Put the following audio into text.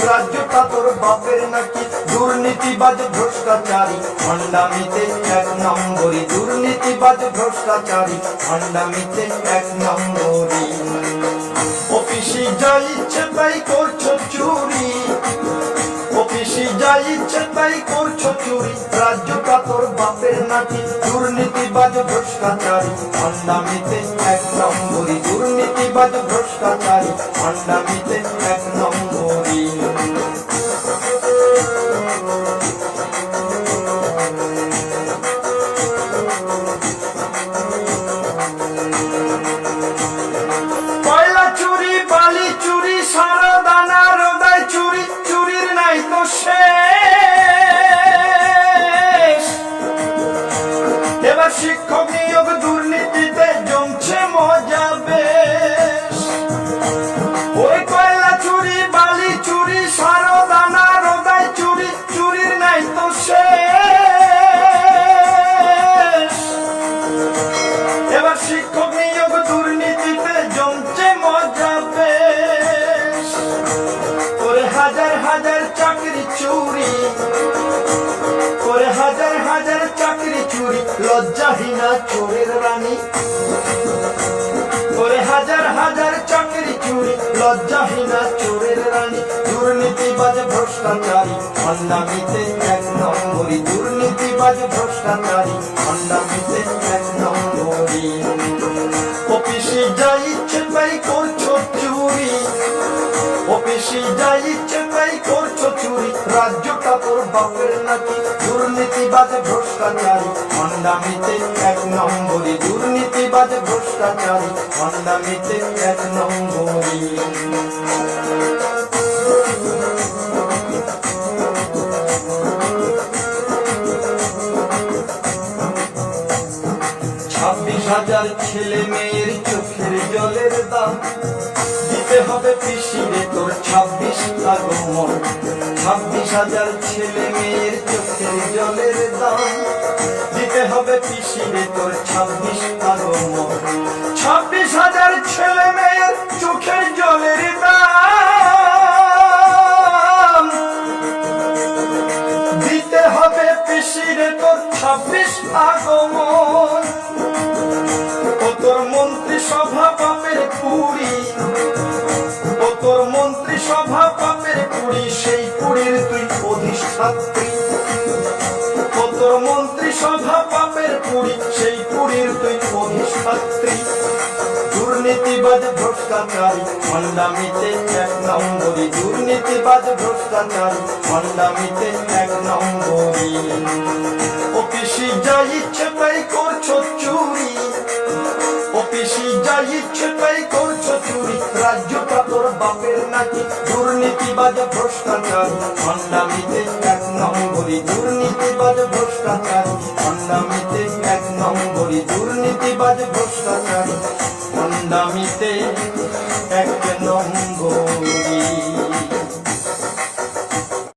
রাজ্যটা তোর বাপের নাকি দুর্নীতিবাজ ভ্রষ্টাচারী ভণ্ডামিতে এক নম্বরী দুর্নীতিবাজ ভ্রষ্টাচারী ভণ্ডামিতে এক নম্বরী অফিসে যা ইচ্ছে তাই করছো চুরি অফিসে যা ইচ্ছে তাই করছো চুরি রাজ্যটা তোর বাপের নাকি দুর্নীতিবাজ ভ্রষ্টাচারী ভণ্ডামিতে এক নম্বরী দুর্নীতিবাজ ভ্রষ্টাচারী ভণ্ডামিতে এক নম্বরী কয়লা চুরি বালি চুরি সারা দানা রোদায় চুরি চুরির নাই তো শেষ এবার শিক্ষক নিয়োগ দুর্নীতিতে জমছে মজা বেশ ওই কয়লা চুরি বালি চুরি সারা দানা রোদায় চুরি চুরির নাই তো শেষ এবার শিক্ষক নিয়োগ দুর্নীতিতে জমছে মজা বেশ করে হাজার হাজার চাকরি চুরি করে হাজার হাজার চাকরি চুরি লজ্জাহীনা চোরের রানী করে হাজার হাজার চাকরি চুরি লজ্জাহীনা চোরের রানী দুর্নীতিবাজ ভ্রষ্টাচারী ভণ্ডামিতে এক নম্বরী দুর্নীতিবাজ ভ্রষ্টাচারী ভণ্ডামিতে এক নম্বরী অফিসে যা ইচ্ছে তাই করছো চুরি অফিসে যা ইচ্ছে তাই করছো চুরি রাজ্যটা তোর বাপের নাকি দুর্নীতিবাজ ভ্রষ্টাচারী ভণ্ডামিতে এক নম্বরী দুর্নীতিবাজ ভ্রষ্টাচারী ভণ্ডামিতে এক নম্বরী 26,000 ছেলে মেয়ের চোখের জলের দাম দিতে হবে পিসিরে তোর 26 আগমন 26,000 ছেলে মেয়ের চোখের জলের দাম দিতে হবে পিসিরে তোর 26 আগমন 26,000 ছেলে মেয়ের চোখের জলের দাম দিতে হবে পিসিরে তোর 26 আগমন তোর মন্ত্রী সভা পাপের কুড়ি ও তোর মন্ত্রী সভা পাপের কুড়ি সেই কুড়ির তুই অধিষ্ঠাত্রী ও তোর মন্ত্রী সভা পাপের কুড়ি সেই কুড়ির তুই অধিষ্ঠাত্রী দুর্নীতিবাজ ভ্রষ্টাচারী ভণ্ডামিতে এক নম্বরী দুর্নীতিবাজ ভ্রষ্টাচারী ভণ্ডামিতে এক নম্বরী অফিসে যা ইচ্ছে তাই করছো চুরি অফিসে যা ইচ্ছে তাই করছো চুরি রাজ্যটা তোর বাপের নাকি দুর্নীতিবাজ ভ্রষ্টাচারী ভণ্ডামিতে এক নম্বরী